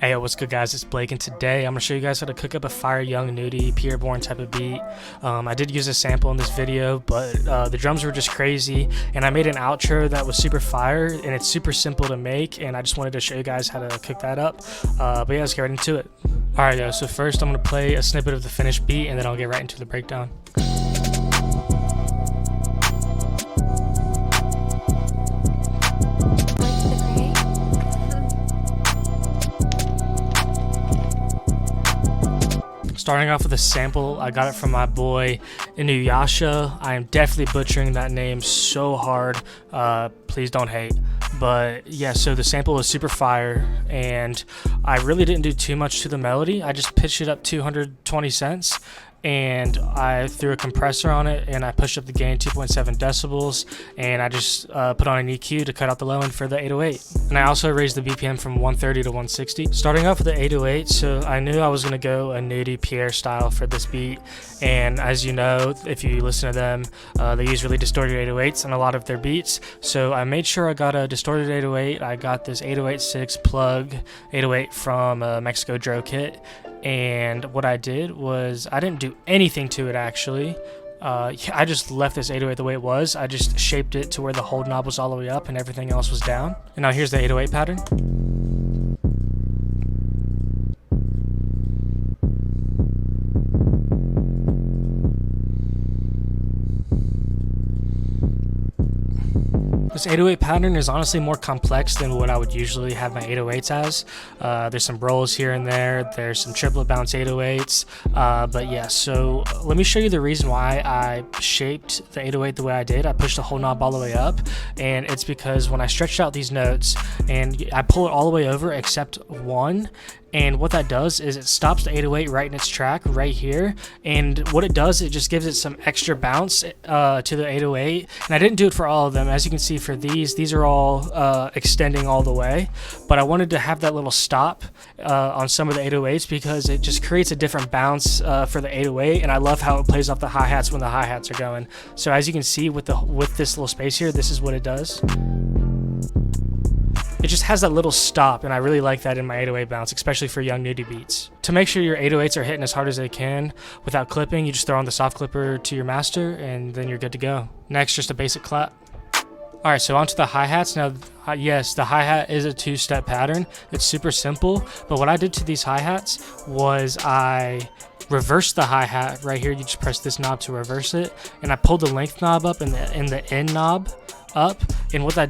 Hey, what's good, guys? It's Blake, and today I'm going to show you guys how to cook up a fire young nudie Pierborn type of beat. I did use a sample in this video, but the drums were just crazy, and I made an outro that was super fire, and it's super simple to make, and I just wanted to show you guys how to cook that up. But yeah, let's get right into it. Alright guys, so first I'm going to play a snippet of the finished beat, and then I'll get right into the breakdown. Starting off with a sample, I got it from my boy NUDY. I am definitely butchering that name so hard. Please don't hate. But yeah, so the sample was super fire, and I really didn't do too much to the melody. I just pitched it up 220 cents, and I threw a compressor on it, and I pushed up the gain 2.7 decibels, and I just put on an EQ to cut out the low end for the 808. And I also raised the BPM from 130 to 160. Starting off with the 808, so I knew I was going to go a NUDY Pierre style for this beat, and as you know, if you listen to them, they use really distorted 808s on a lot of their beats, so I made sure I got a distorted 808. I got this 808-6 plug 808 from Mexico Dro Kit, and what I did was I didn't do anything to it actually. I just left this 808 the way it was. I just shaped it to where the hold knob was all the way up and everything else was down. And now here's the 808 pattern. This 808 pattern is honestly more complex than what I would usually have my 808s as. There's some rolls here and there, there's some triplet bounce 808s, but yeah, so let me show you the reason why I shaped the 808 the way I did. I pushed the whole knob all the way up, and it's because when I stretched out these notes and I pull it all the way over except one, and what that does is it stops the 808 right in its track right here, and what it does, it just gives it some extra bounce to the 808. And I didn't do it for all of them. As you can see, for these are all extending all the way, but I wanted to have that little stop on some of the 808s because it just creates a different bounce for the 808, and I love how it plays off the hi-hats when the hi-hats are going. So as you can see with this little space here, this is what it does. It just has that little stop, and I really like that in my 808 bounce, especially for young nudie beats. To make sure your 808s are hitting as hard as they can without clipping, you just throw on the soft clipper to your master, and then you're good to go. Next, just a basic clap. Alright, so onto the hi-hats. Now, yes, the hi-hat is a two-step pattern. It's super simple, but what I did to these hi-hats was I reversed the hi-hat right here. You just press this knob to reverse it, and I pulled the length knob up and the end knob up, and what that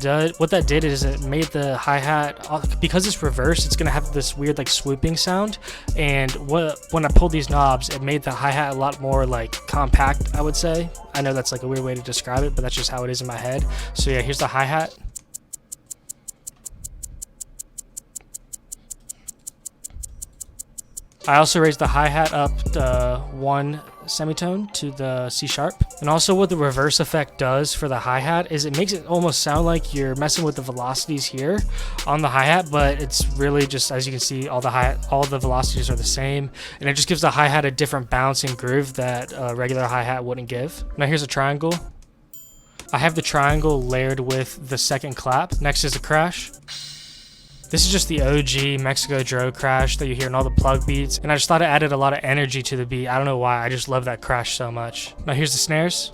did is it made the hi-hat, because it's reversed, it's gonna have this weird like swooping sound, and when I pulled these knobs, it made the hi-hat a lot more like compact, I would say. I know that's like a weird way to describe it, but that's just how it is in my head. So yeah, here's the hi-hat. I also raised the hi-hat up to one semitone to the C sharp. And also what the reverse effect does for the hi-hat is it makes it almost sound like you're messing with the velocities here on the hi-hat, but it's really just, as you can see, all the velocities are the same, and it just gives the hi-hat a different bounce and groove that a regular hi-hat wouldn't give. Now here's a triangle. I have the triangle layered with the second clap. Next is a crash. This is just the OG Mexico Dro crash that you hear in all the plug beats, and I just thought it added a lot of energy to the beat. I don't know why, I just love that crash so much. Now here's the snares.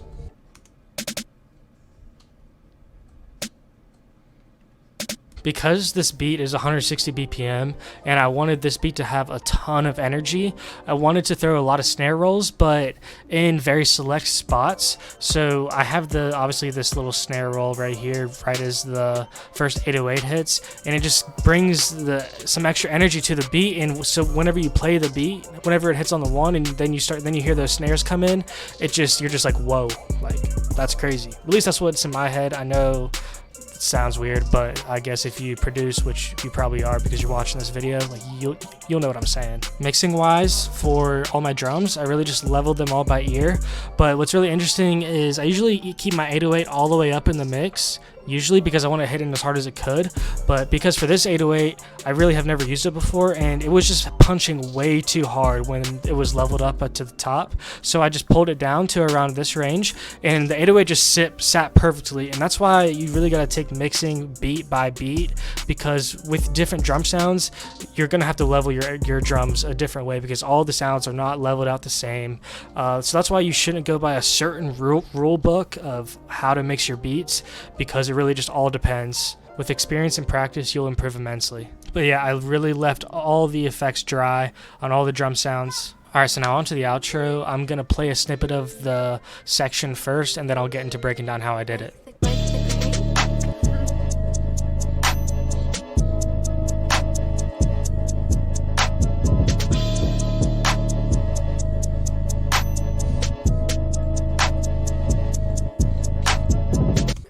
Because this beat is 160 BPM and I wanted this beat to have a ton of energy, I wanted to throw a lot of snare rolls, but in very select spots. So I have obviously this little snare roll right here, right as the first 808 hits, and it just brings some extra energy to the beat. And so whenever you play the beat, whenever it hits on the one, and then you hear those snares come in, you're just like, whoa, like that's crazy. At least that's what's in my head. I know sounds weird, but I guess if you produce, which you probably are because you're watching this video, like you'll know what I'm saying. Mixing wise, for all my drums, I really just leveled them all by ear, but what's really interesting is I usually keep my 808 all the way up in the mix, usually because I want to hit it as hard as it could, but because for this 808 I really have never used it before, and it was just punching way too hard when it was leveled up to the top. So I just pulled it down to around this range, and the 808 just sat perfectly. And that's why you really got to take mixing beat by beat, because with different drum sounds you're gonna have to level your drums a different way, because all the sounds are not leveled out the same. So that's why you shouldn't go by a certain rule book of how to mix your beats, because it really just all depends. With experience and practice, you'll improve immensely. But yeah, I really left all the effects dry on all the drum sounds. Alright, so now on to the outro. I'm going to play a snippet of the section first, and then I'll get into breaking down how I did it.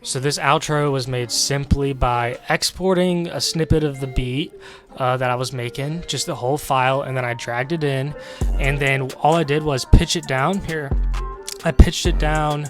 So this outro was made simply by exporting a snippet of the beat that I was making, just the whole file, and then I dragged it in, and then all I did was pitch it down. Here, I pitched it down.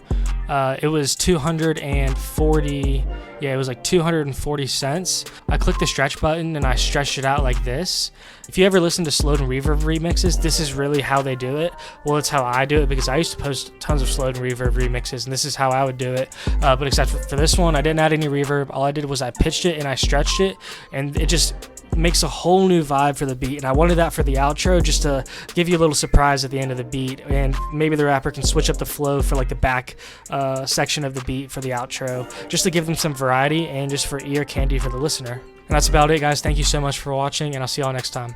It was 240, yeah, it was like 240 cents. I clicked the stretch button and I stretched it out like this. If you ever listen to Slowed and Reverb remixes, this is really how they do it. Well, it's how I do it, because I used to post tons of Slowed and Reverb remixes, and this is how I would do it. But except for this one, I didn't add any reverb. All I did was I pitched it and I stretched it, and it just makes a whole new vibe for the beat. And I wanted that for the outro, just to give you a little surprise at the end of the beat, and maybe the rapper can switch up the flow for like the back section of the beat for the outro, just to give them some variety and just for ear candy for the listener. And that's about it, guys. Thank you so much for watching, and I'll see y'all next time.